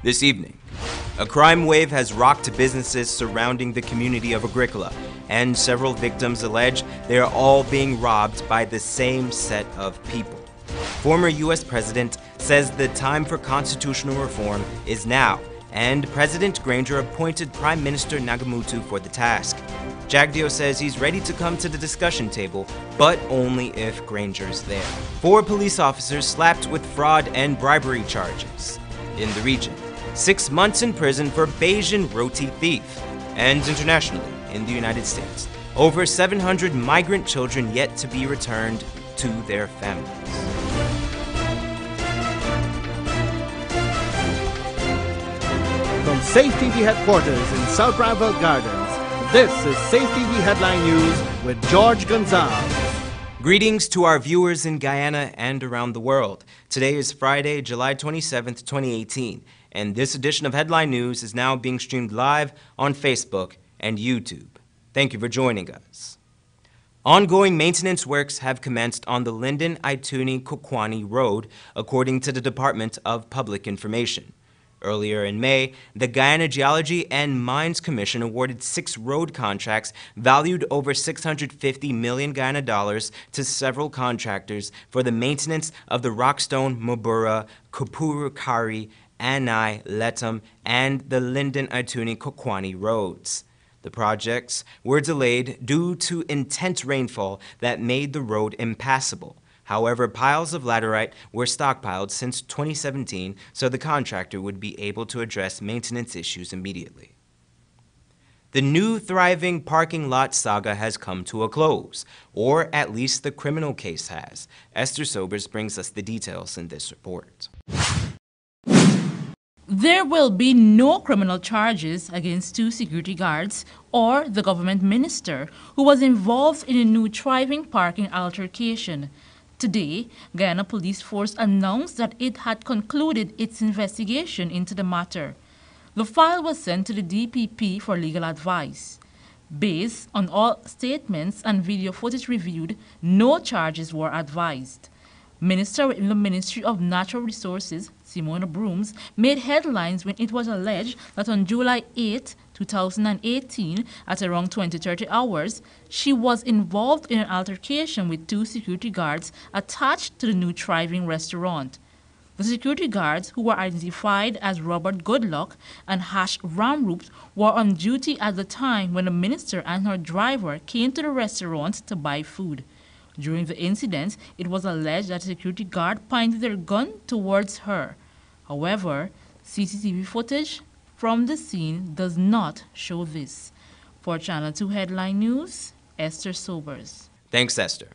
This evening, a crime wave has rocked businesses surrounding the community of Agricola, and several victims allege they are all being robbed by the same set of people. Former U.S. President says the time for constitutional reform is now, and President Granger appointed Prime Minister Nagamootoo for the task. Jagdeo says he's ready to come to the discussion table, but only if Granger's there. 4 police officers slapped with fraud and bribery charges in the region. 6 months in prison for Bayesian roti thief. And internationally, in the United States, over 700 migrant children yet to be returned to their families. From Safe TV headquarters in South Rival Gardens, this is Safe TV Headline News with George Gonzalez. Greetings to our viewers in Guyana and around the world. Today is Friday, July 27th, 2018, and this edition of Headline News is now being streamed live on Facebook and YouTube. Thank you for joining us. Ongoing maintenance works have commenced on the Linden-Ituni-Kokwani Road, according to the Department of Public Information. Earlier in May, the Guyana Geology and Mines Commission awarded 6 road contracts valued over 650 million Guyana dollars to several contractors for the maintenance of the Rockstone, Mabura, Kupurukari, Anai, Letum, and the Linden-Ituni-Kokwani roads. The projects were delayed due to intense rainfall that made the road impassable. However, piles of laterite were stockpiled since 2017, so the contractor would be able to address maintenance issues immediately. The new thriving parking lot saga has come to a close, or at least the criminal case has. Esther Sobers brings us the details in this report. There will be no criminal charges against 2 security guards or the government minister who was involved in a new thriving parking altercation. Today, Guyana Police Force announced that it had concluded its investigation into the matter. The file was sent to the DPP for legal advice. Based on all statements and video footage reviewed, no charges were advised. Minister within the Ministry of Natural Resources, Simona Brooms, made headlines when it was alleged that on July 8, 2018, at around 20:30 hours, she was involved in an altercation with 2 security guards attached to the new thriving restaurant. The security guards, who were identified as Robert Goodluck and Hash Ramroop, were on duty at the time when the minister and her driver came to the restaurant to buy food. During the incident, it was alleged that a security guard pointed their gun towards her. However, CCTV footage from the scene does not show this. For Channel 2 Headline News, Esther Sobers. Thanks, Esther.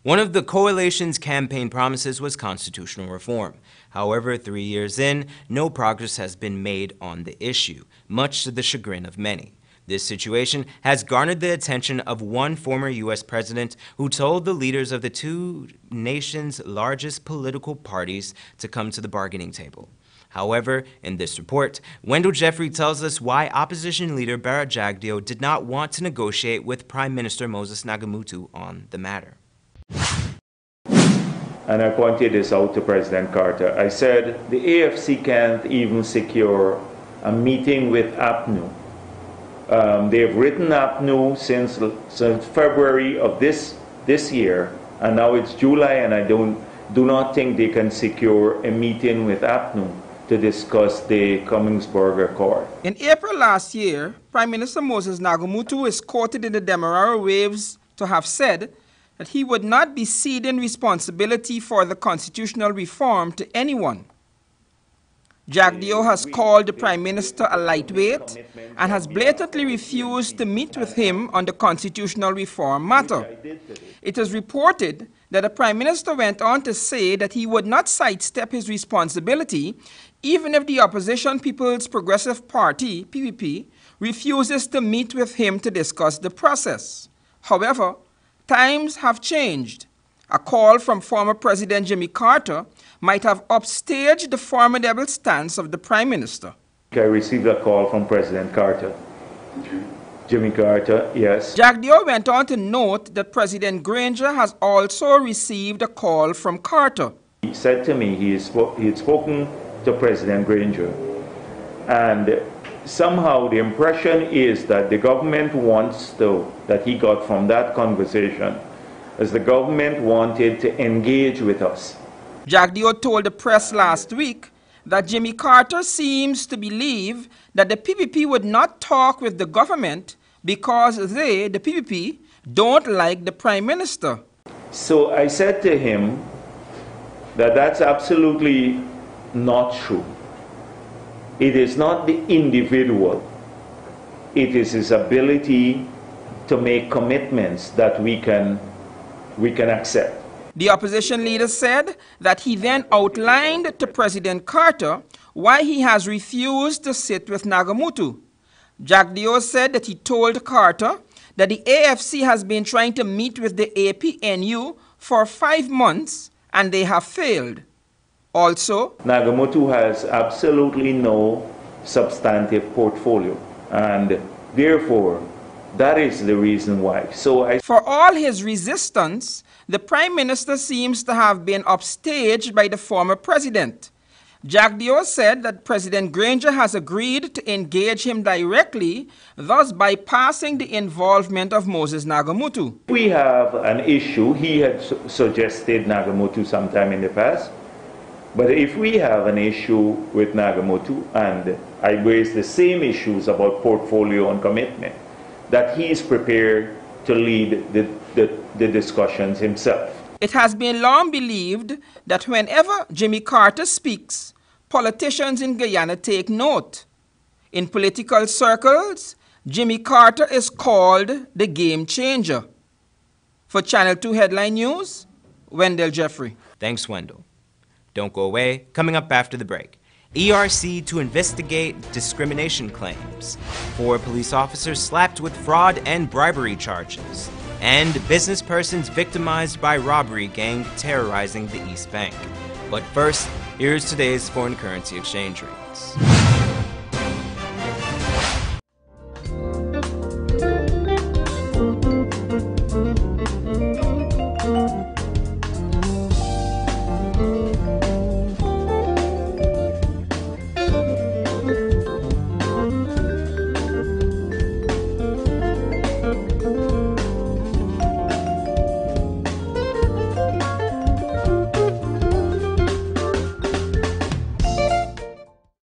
One of the coalition's campaign promises was constitutional reform. However, 3 years in, no progress has been made on the issue, much to the chagrin of many. This situation has garnered the attention of one former U.S. president who told the leaders of the 2 nations' largest political parties to come to the bargaining table. However, in this report, Wendell Jeffrey tells us why opposition leader Barrett Jagdeo did not want to negotiate with Prime Minister Moses Nagamootoo on the matter. And I pointed this out to President Carter. I said the AFC can't even secure a meeting with APNU. They've written APNU since February of this year, and now it's July, and I do not think they can secure a meeting with APNU to discuss the Cummingsburg Accord. In April last year, Prime Minister Moses Nagamootoo is quoted in the Demerara Waves to have said that he would not be ceding responsibility for the constitutional reform to anyone. Jagdeo has called the Prime Minister a lightweight and has blatantly refused to meet with him on the constitutional reform matter. It is reported that the Prime Minister went on to say that he would not sidestep his responsibility even if the opposition People's Progressive Party, PPP, refuses to meet with him to discuss the process. However, times have changed. A call from former President Jimmy Carter might have upstaged the formidable stance of the Prime Minister. I received a call from President Carter. Jimmy Carter, yes. Jagdeo went on to note that President Granger has also received a call from Carter. He said to me he had spoken to President Granger And somehow the impression is that the government wants to, that he got from that conversation, as the government wanted to engage with us. Jagdeo told the press last week that Jimmy Carter seems to believe that the PPP would not talk with the government because they, the PPP, don't like the Prime Minister. So I said to him that that's absolutely not true. It is not the individual. It is his ability to make commitments that we can accept. The opposition leader said that he then outlined to President Carter why he has refused to sit with Nagamootoo. Jagdeo said that he told Carter that the AFC has been trying to meet with the APNU for 5 months and they have failed. Also, Nagamootoo has absolutely no substantive portfolio, and therefore that is the reason why. For all his resistance, the Prime Minister seems to have been upstaged by the former president. Jagdeo said that President Granger has agreed to engage him directly, thus bypassing the involvement of Moses Nagamootoo. We have an issue. He had suggested Nagamootoo sometime in the past. But if we have an issue with Nagamootoo, and I raise the same issues about portfolio and commitment, that he is prepared to lead the discussions himself. It has been long believed that whenever Jimmy Carter speaks, politicians in Guyana take note. In political circles, Jimmy Carter is called the game changer. For Channel 2 Headline News, Wendell Jeffrey. Thanks, Wendell. Don't go away. Coming up after the break. ERC to investigate discrimination claims. 4 police officers slapped with fraud and bribery charges. And business persons victimized by robbery gang terrorizing the East Bank. But first, here's today's foreign currency exchange rates.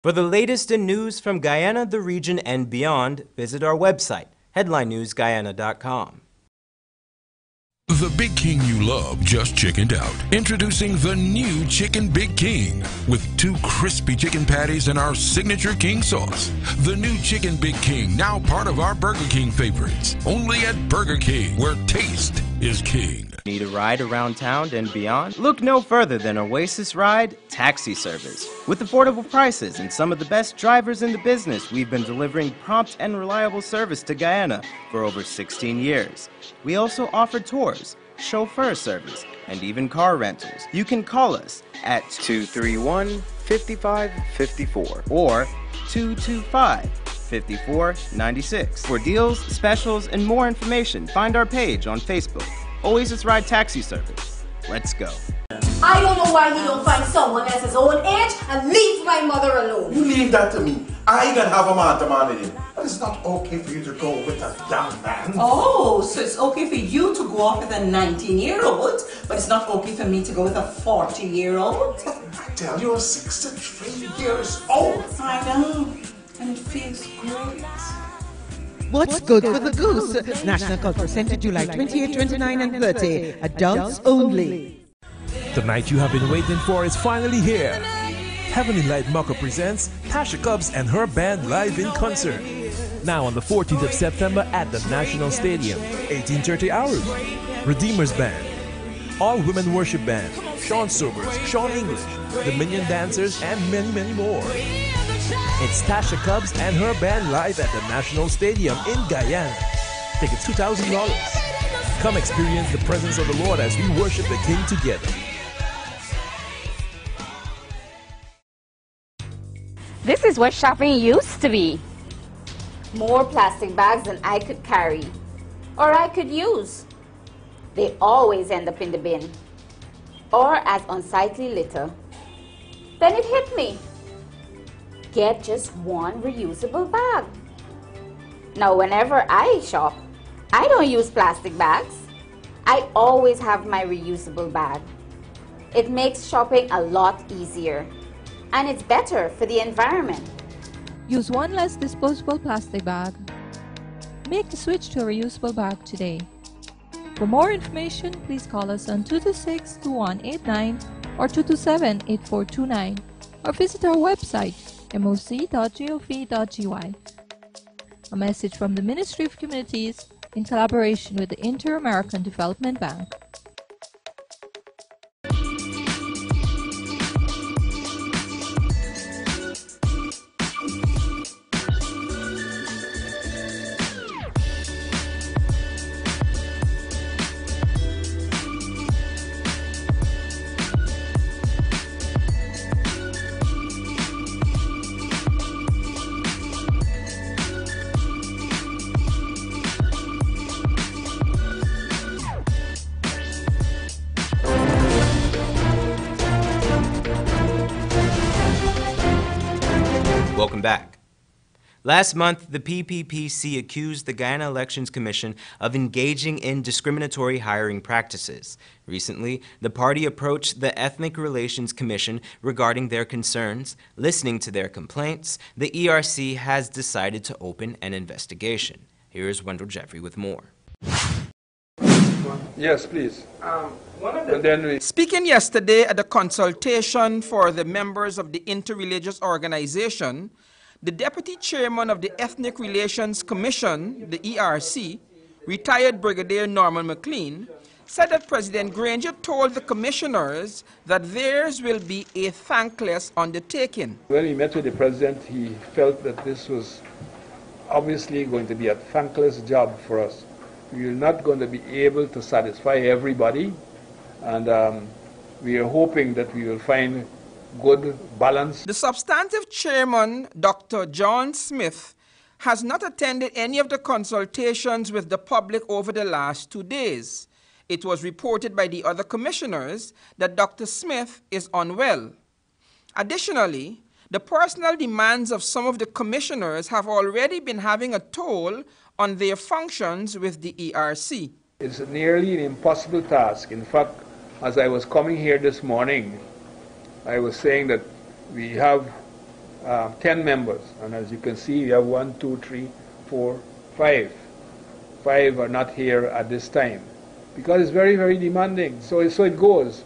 For the latest in news from Guyana, the region, and beyond, visit our website, headlinenewsguyana.com. The Big King you love just chickened out. Introducing the new Chicken Big King with 2 crispy chicken patties and our signature king sauce. The new Chicken Big King, now part of our Burger King favorites. Only at Burger King, where taste is king. Need a ride around town and beyond? Look no further than Oasis Ride Taxi Service. With affordable prices and some of the best drivers in the business, we've been delivering prompt and reliable service to Guyana for over 16 years. We also offer tours, chauffeur service, and even car rentals. You can call us at 231-5554 or 225-5496. For deals, specials, and more information, find our page on Facebook. Oasis Ride Taxi Service. Let's go. I don't know why he don't find someone that's his own age and leave my mother alone. You leave that to me. I can have a man with him. But it's not okay for you to go with a young man. Oh, so it's okay for you to go off with a 19-year-old, but it's not okay for me to go with a 40-year-old? I tell you, you're 63 years old. I know, and it feels great. What's good for the goose? National Cultural Center, July 28, 29, and 30. Adults only. The night you have been waiting for is finally here. Heavenly Light Mocka presents Tasha Cobbs and her band live in concert. Now on the 14th of September at the National Stadium, 18:30 hours. Redeemers Band, All Women Worship Band, Sean Sobers, Sean English, the Minion Dancers, and many, many more. It's Tasha Cobbs and her band live at the National Stadium in Guyana. Tickets $2,000. Come experience the presence of the Lord as we worship the King together. This is what shopping used to be. More plastic bags than I could carry or I could use. They always end up in the bin or as unsightly litter. Then it hit me. get just one reusable bag. Now, whenever I shop, I don't use plastic bags. I always have my reusable bag. It makes shopping a lot easier, and it's better for the environment. Use one less disposable plastic bag. Make the switch to a reusable bag today. For more information, please call us on 226-2189 or 227-8429 or visit our website moc.gov.gy. A message from the Ministry of Communities in collaboration with the Inter-American Development Bank. Welcome back. Last month, the PPPC accused the Guyana Elections Commission of engaging in discriminatory hiring practices. Recently, the party approached the Ethnic Relations Commission regarding their concerns. Listening to their complaints, the ERC has decided to open an investigation. Here is Wendell Jeffrey with more. Yes, please. Speaking yesterday at the consultation for the members of the Interreligious Organization, the Deputy Chairman of the Ethnic Relations Commission, the ERC, retired Brigadier Norman McLean, said that President Granger told the commissioners that theirs will be a thankless undertaking. When he met with the President, he felt that this was obviously going to be a thankless job for us. We are not going to be able to satisfy everybody, and we are hoping that we will find good balance. The substantive chairman, Dr. John Smith, has not attended any of the consultations with the public over the last 2 days. It was reported by the other commissioners that Dr. Smith is unwell. Additionally, the personal demands of some of the commissioners have already been having a toll on their functions with the ERC. It's nearly an impossible task. In fact, as I was coming here this morning, I was saying that we have 10 members, and as you can see, we have 1, 2, 3, 4, 5. 5 are not here at this time because it's very, very demanding. So it goes.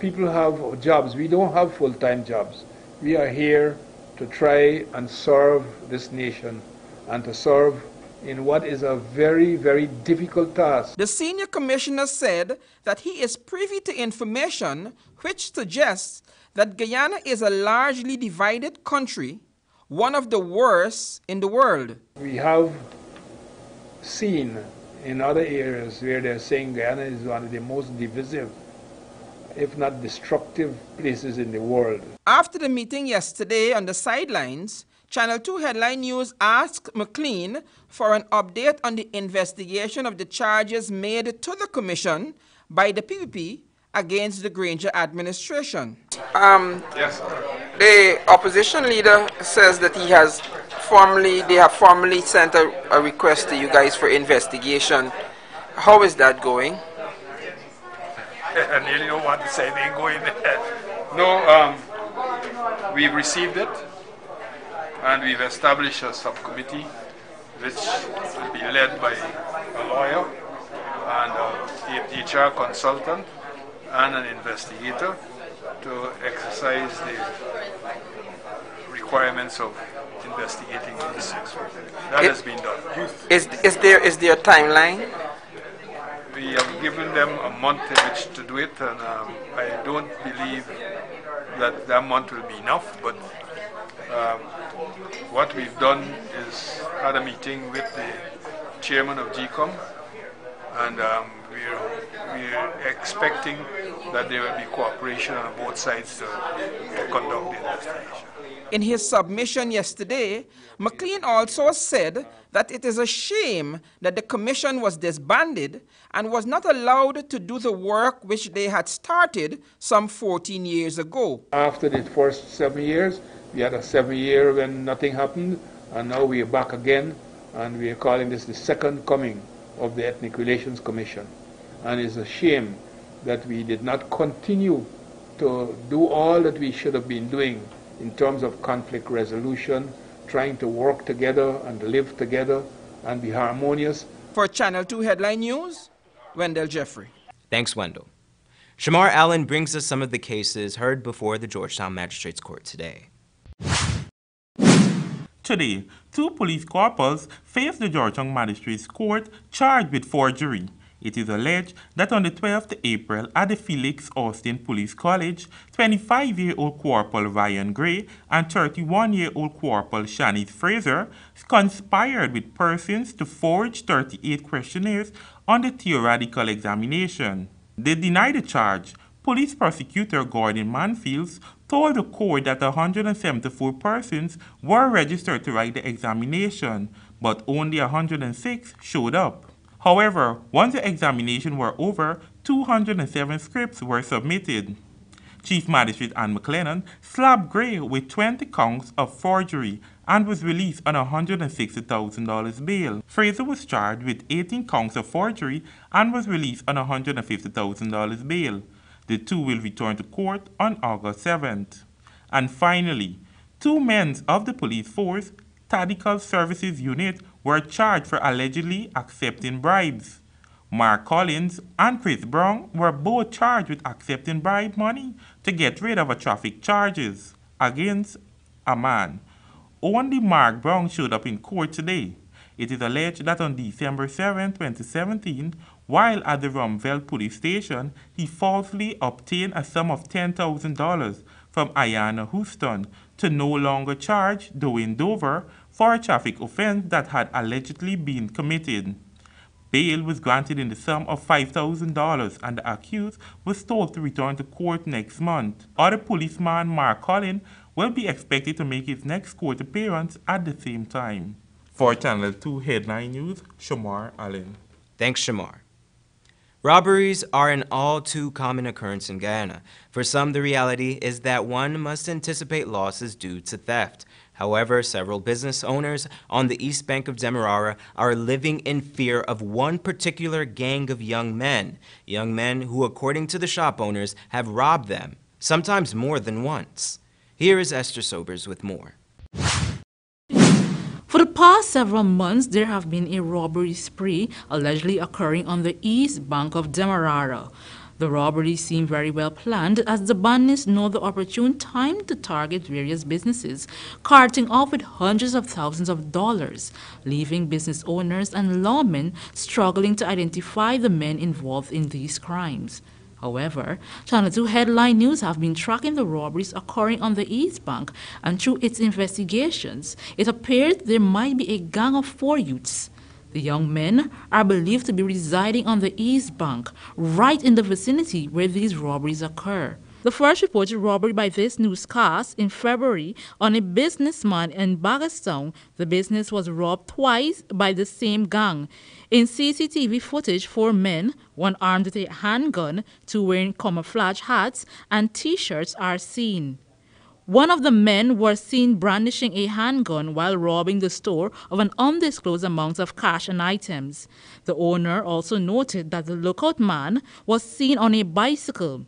People have jobs. We don't have full-time jobs. We are here to try and serve this nation and to serve in what is a very, very difficult task. The senior commissioner said that he is privy to information which suggests that Guyana is a largely divided country, one of the worst in the world. We have seen in other areas where they're saying Guyana is one of the most divisive, if not destructive, places in the world. After the meeting yesterday on the sidelines, Channel 2 Headline News asked McLean for an update on the investigation of the charges made to the commission by the PPP against the Granger administration. Yes. The opposition leader says that they have formally sent a request to you guys for investigation. How is that going? I really don't want to say they're going there. No, we've received it, and we've established a subcommittee which will be led by a lawyer and an HR consultant and an investigator to exercise the requirements of investigating these things. That has been done. Is there a timeline? We have given them a month in which to do it, and I don't believe that month will be enough, but what we've done is had a meeting with the chairman of GCOM, and we're expecting that there will be cooperation on both sides to conduct the investigation. In his submission yesterday, McLean also said that it is a shame that the commission was disbanded and was not allowed to do the work which they had started some 14 years ago. After the first 7 years, We had a 7-year when nothing happened, and now we are back again, and we are calling this the second coming of the Ethnic Relations Commission. And it's a shame that we did not continue to do all that we should have been doing in terms of conflict resolution, trying to work together and live together and be harmonious. For Channel 2 Headline News, Wendell Jeffrey. Thanks, Wendell. Shamar Allen brings us some of the cases heard before the Georgetown Magistrates Court today. Today, 2 police corporals faced the Georgetown Magistrates Court charged with forgery. It is alleged that on the 12th of April at the Felix Austin Police College, 25-year-old Corporal Ryan Gray and 31-year-old Corporal Shanice Fraser conspired with persons to forge 38 questionnaires on the theoretical examination. They denied the charge. Police prosecutor Gordon Manfields told the court that 174 persons were registered to write the examination, but only 106 showed up. However, once the examination were over, 207 scripts were submitted. Chief Magistrate Ann McLennan slapped Gray with 20 counts of forgery and was released on a $160,000 bail. Fraser was charged with 18 counts of forgery and was released on a $150,000 bail. The 2 will return to court on August 7th. And finally, 2 men of the police force, Tactical Services Unit, were charged for allegedly accepting bribes. Mark Collins and Chris Brown were both charged with accepting bribe money to get rid of a traffic charges against a man. Only Mark Brown showed up in court today. It is alleged that on December 7, 2017, while at the Rumville police station, he falsely obtained a sum of $10,000 from Ayanna Houston to no longer charge Dwayne Dover for a traffic offense that had allegedly been committed. Bail was granted in the sum of $5,000 and the accused was told to return to court next month. Other policeman Mark Collins will be expected to make his next court appearance at the same time. For Channel 2 Headline News, Shamar Allen. Thanks, Shamar. Robberies are an all too common occurrence in Guyana. For some, the reality is that one must anticipate losses due to theft. However, several business owners on the east bank of Demerara are living in fear of one particular gang of young men who, according to the shop owners, have robbed them, sometimes more than once. Here is Esther Sobers with more. For the past several months, there have been a robbery spree allegedly occurring on the east bank of Demerara. The robberies seem very well planned as the bandits know the opportune time to target various businesses, carting off with hundreds of thousands of dollars, leaving business owners and lawmen struggling to identify the men involved in these crimes. However, Channel 2 Headline News have been tracking the robberies occurring on the East Bank, and through its investigations, it appears there might be a gang of 4 youths. The young men are believed to be residing on the East Bank, right in the vicinity where these robberies occur. The first reported robbery by this newscast in February on a businessman in Bagastown. The business was robbed twice by the same gang. In CCTV footage, 4 men, one armed with a handgun, 2 wearing camouflage hats and T-shirts are seen. One of the men was seen brandishing a handgun while robbing the store of an undisclosed amount of cash and items. The owner also noted that the lookout man was seen on a bicycle.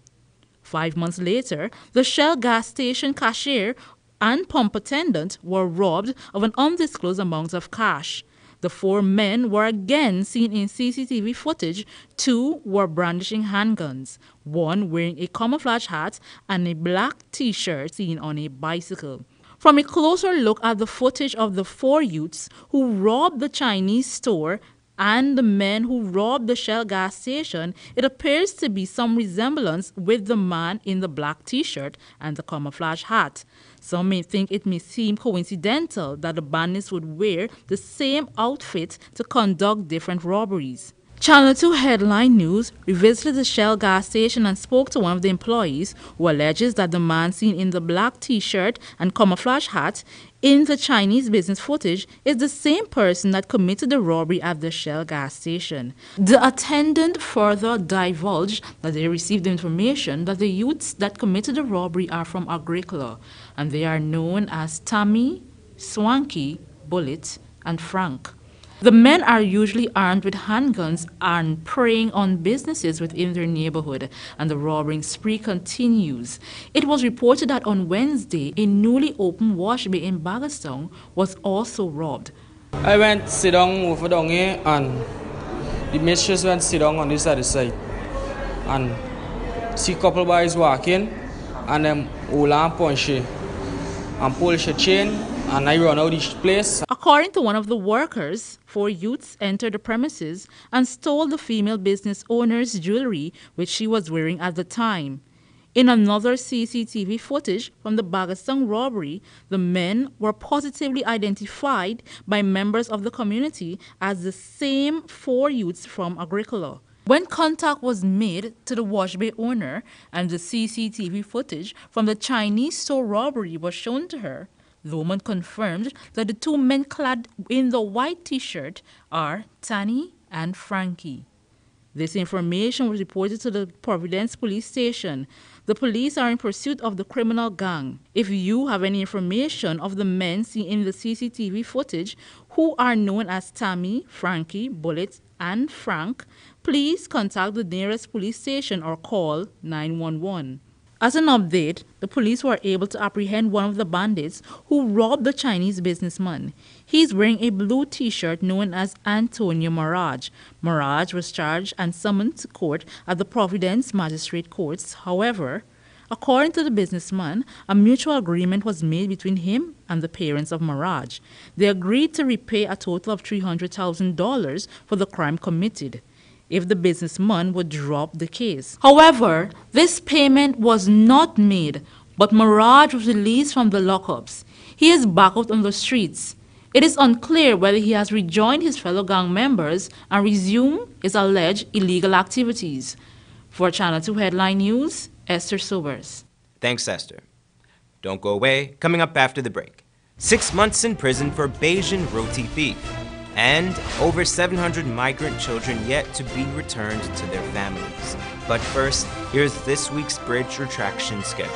5 months later, the Shell gas station cashier and pump attendant were robbed of an undisclosed amount of cash. The 4 men were again seen in CCTV footage. 2 were brandishing handguns, 1 wearing a camouflage hat and a black T-shirt seen on a bicycle. From a closer look at the footage of the 4 youths who robbed the Chinese store and the men who robbed the Shell gas station, it appears to be some resemblance with the man in the black T-shirt and the camouflage hat. Some may think it may seem coincidental that the bandits would wear the same outfit to conduct different robberies. Channel 2 Headline News revisited the Shell gas station and spoke to one of the employees who alleges that the man seen in the black T-shirt and camouflage hat in the Chinese business footage is the same person that committed the robbery at the Shell gas station. The attendant further divulged that they received information that the youths that committed the robbery are from Agricola. and they are known as Tommy, Swanky, Bullet, and Frank. The men are usually armed with handguns and preying on businesses within their neighborhood, and the robbery spree continues. It was reported that on Wednesday, a newly opened wash bay in Bagastown was also robbed. I went sit down over down here, and the mistress went sit down on this other side, and see a couple boys walking, and them hold on punch she and pull she chain, and I run out of this place. According to one of the workers, 4 youths entered the premises and stole the female business owner's jewelry, which she was wearing at the time. In another CCTV footage from the Bagastown robbery, the men were positively identified by members of the community as the same 4 youths from Agricola. When contact was made to the wash bay owner and the CCTV footage from the Chinese store robbery was shown to her, the woman confirmed that the 2 men clad in the white t-shirt are Tani and Frankie. This information was reported to the Providence police station. The police are in pursuit of the criminal gang. If you have any information of the men seen in the CCTV footage who are known as Tammy, Frankie, Bullet, and Frank, please contact the nearest police station or call 911. As an update, the police were able to apprehend one of the bandits who robbed the Chinese businessman. He's wearing a blue t-shirt known as Antonio Mirage. Mirage was charged and summoned to court at the Providence Magistrate Courts. However, according to the businessman, a mutual agreement was made between him and the parents of Mirage. They agreed to repay a total of $300,000 for the crime committed if the businessman would drop the case. However, this payment was not made, but Mirage was released from the lockups. He is back out on the streets. It is unclear whether he has rejoined his fellow gang members and resumed his alleged illegal activities. For Channel 2 Headline News, Esther Sobers. Thanks, Esther. Don't go away. Coming up after the break. 6 months in prison for Bayesian roti thief. And over 700 migrant children yet to be returned to their families. But first, here's this week's bridge retraction schedule.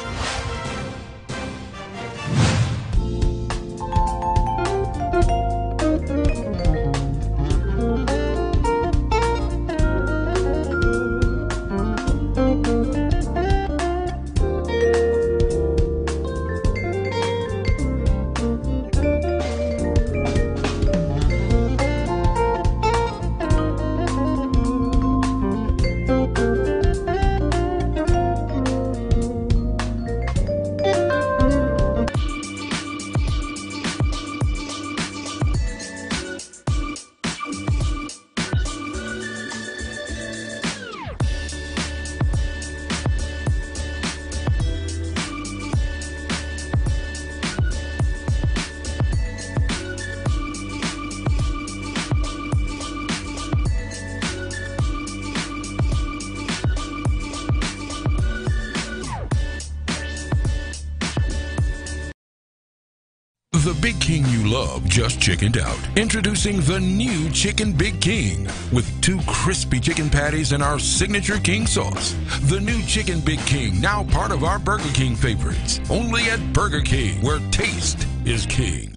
The Big King you love just chickened out. Introducing the new Chicken Big King with 2 crispy chicken patties and our signature king sauce. The new Chicken Big King, now part of our Burger King favorites. Only at Burger King, where taste is king.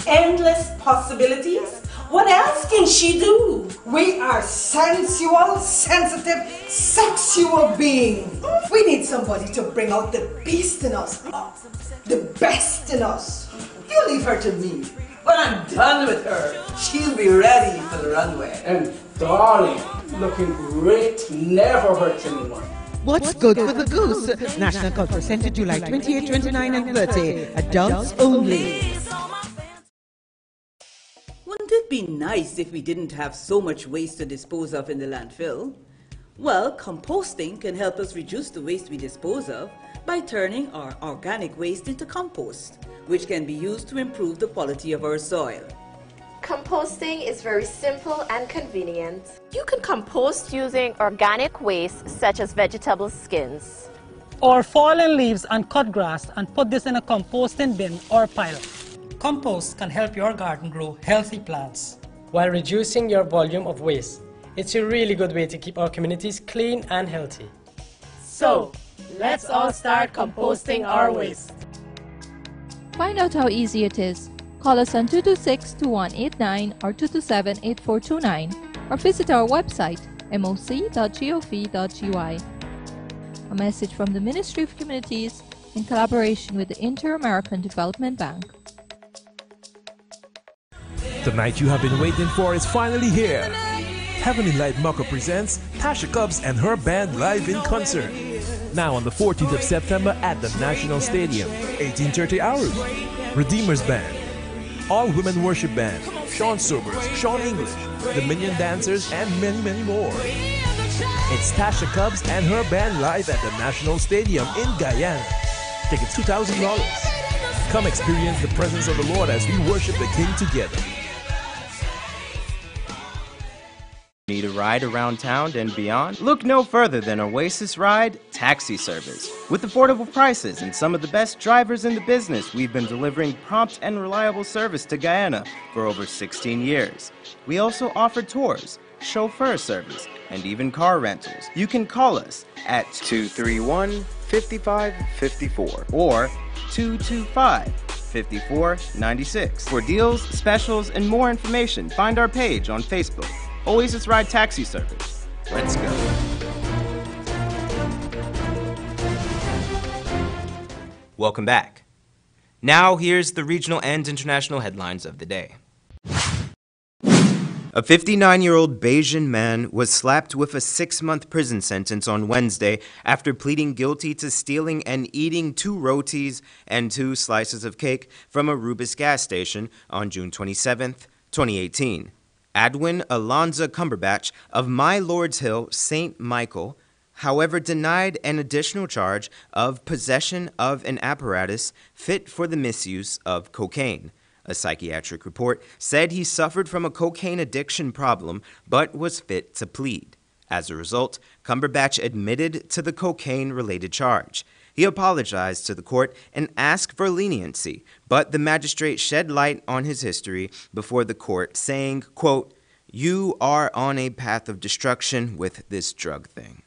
Endless possibilities. What else can she do? We are sensual, sensitive, sexual beings. We need somebody to bring out the beast in us, the best in us. You leave her to me. When I'm done with her, she'll be ready for the runway. And darling, looking great, never hurts anyone. What's good for the goose? National Cultural Center, July 28, 29, and 30. Adults only. Wouldn't it be nice if we didn't have so much waste to dispose of in the landfill? Well, composting can help us reduce the waste we dispose of by turning our organic waste into compost, which can be used to improve the quality of our soil. Composting is very simple and convenient. You can compost using organic waste such as vegetable skins, or fallen leaves and cut grass and put this in a composting bin or pile. Compost can help your garden grow healthy plants while reducing your volume of waste. It's a really good way to keep our communities clean and healthy. So, Let's all start composting our waste. Find out how easy it is. Call us on 226-2189 or 227-8429 or visit our website moc.gov.gy. A message from the Ministry of Communities in collaboration with the Inter-American Development Bank. The night you have been waiting for is finally here. Heavenly Light Mucker presents Tasha Cobbs and her band live in concert. Now on the 14th of September at the National Stadium, 18:30 hours. Redeemers Band, All Women Worship Band, Sean Sobers, Sean English, Dominion Dancers, and many, many more. It's Tasha Cobbs and her band live at the National Stadium in Guyana. Tickets $2,000. Come experience the presence of the Lord as we worship the King together. Need a ride around town and beyond? Look no further than Oasis Ride Taxi Service. With affordable prices and some of the best drivers in the business, we've been delivering prompt and reliable service to Guyana for over 16 years. We also offer tours, chauffeur service, and even car rentals. You can call us at 231-5554 or 225-5496. For deals, specials, and more information, find our page on Facebook. Oasis Ride Taxi Service. Let's go. Welcome back. Now here's the regional and international headlines of the day. A 59-year-old Bayesian man was slapped with a 6-month prison sentence on Wednesday after pleading guilty to stealing and eating 2 rotis and 2 slices of cake from a Rubis gas station on June 27, 2018. Adwin Alonza Cumberbatch of My Lord's Hill, St. Michael, however, denied an additional charge of possession of an apparatus fit for the misuse of cocaine. A psychiatric report said he suffered from a cocaine addiction problem but was fit to plead. As a result, Cumberbatch admitted to the cocaine-related charge. He apologized to the court and asked for leniency, but the magistrate shed light on his history before the court, saying, quote, "You are on a path of destruction with this drug thing."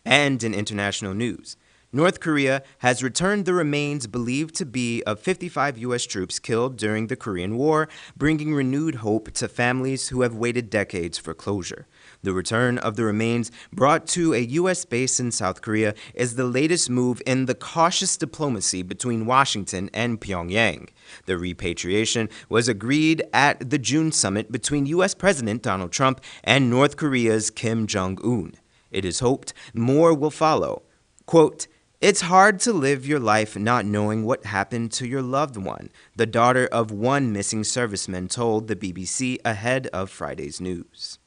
And in international news, North Korea has returned the remains believed to be of 55 U.S. troops killed during the Korean War, bringing renewed hope to families who have waited decades for closure. The return of the remains brought to a U.S. base in South Korea is the latest move in the cautious diplomacy between Washington and Pyongyang. The repatriation was agreed at the June summit between U.S. President Donald Trump and North Korea's Kim Jong-un. It is hoped more will follow. Quote, "It's hard to live your life not knowing what happened to your loved one," the daughter of one missing serviceman told the BBC ahead of Friday's news.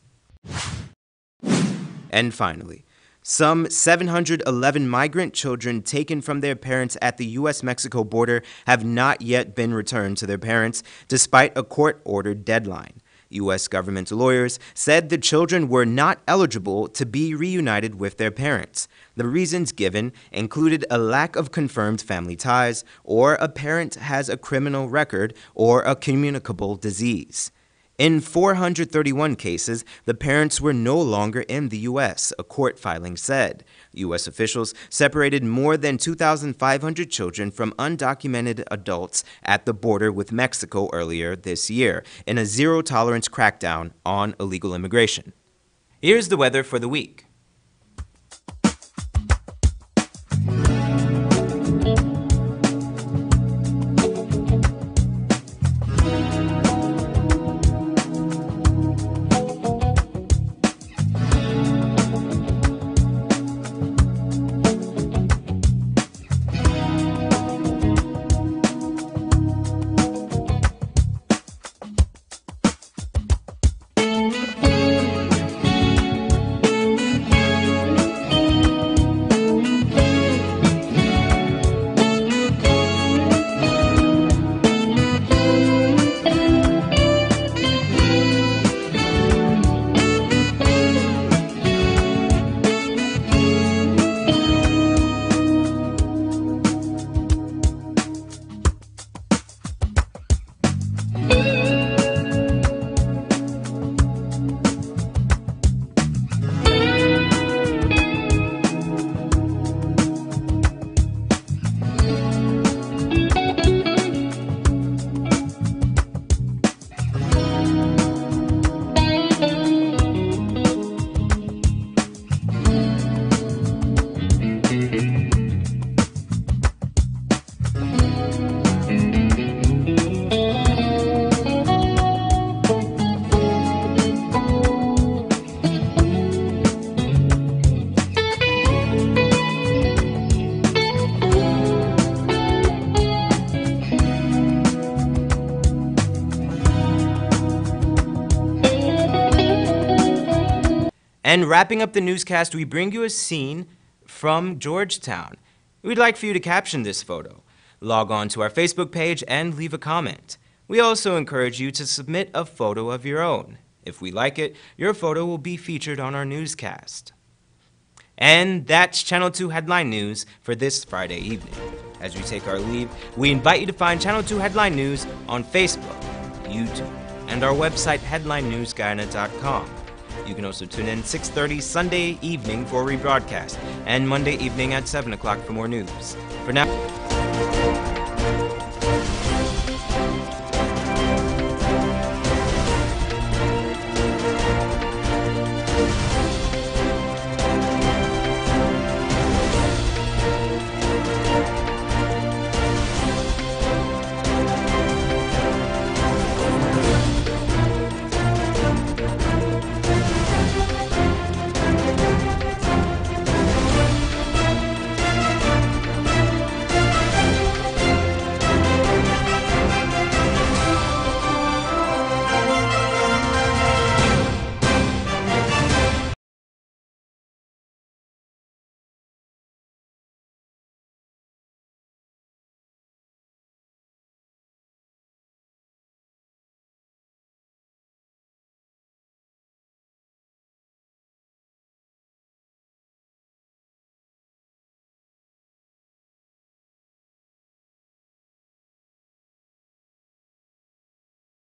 And finally, some 711 migrant children taken from their parents at the U.S.-Mexico border have not yet been returned to their parents, despite a court-ordered deadline. U.S. government lawyers said the children were not eligible to be reunited with their parents. The reasons given included a lack of confirmed family ties, or a parent has a criminal record, or a communicable disease. In 431 cases, the parents were no longer in the U.S., a court filing said. U.S. officials separated more than 2,500 children from undocumented adults at the border with Mexico earlier this year in a zero-tolerance crackdown on illegal immigration. Here's the weather for the week. And wrapping up the newscast, we bring you a scene from Georgetown. We'd like for you to caption this photo. Log on to our Facebook page and leave a comment. We also encourage you to submit a photo of your own. If we like it, your photo will be featured on our newscast. And that's Channel 2 Headline News for this Friday evening. As we take our leave, we invite you to find Channel 2 Headline News on Facebook, YouTube, and our website headlinenewsguyana.com. You can also tune in 6:30 Sunday evening for rebroadcast and Monday evening at 7 o'clock for more news. For now...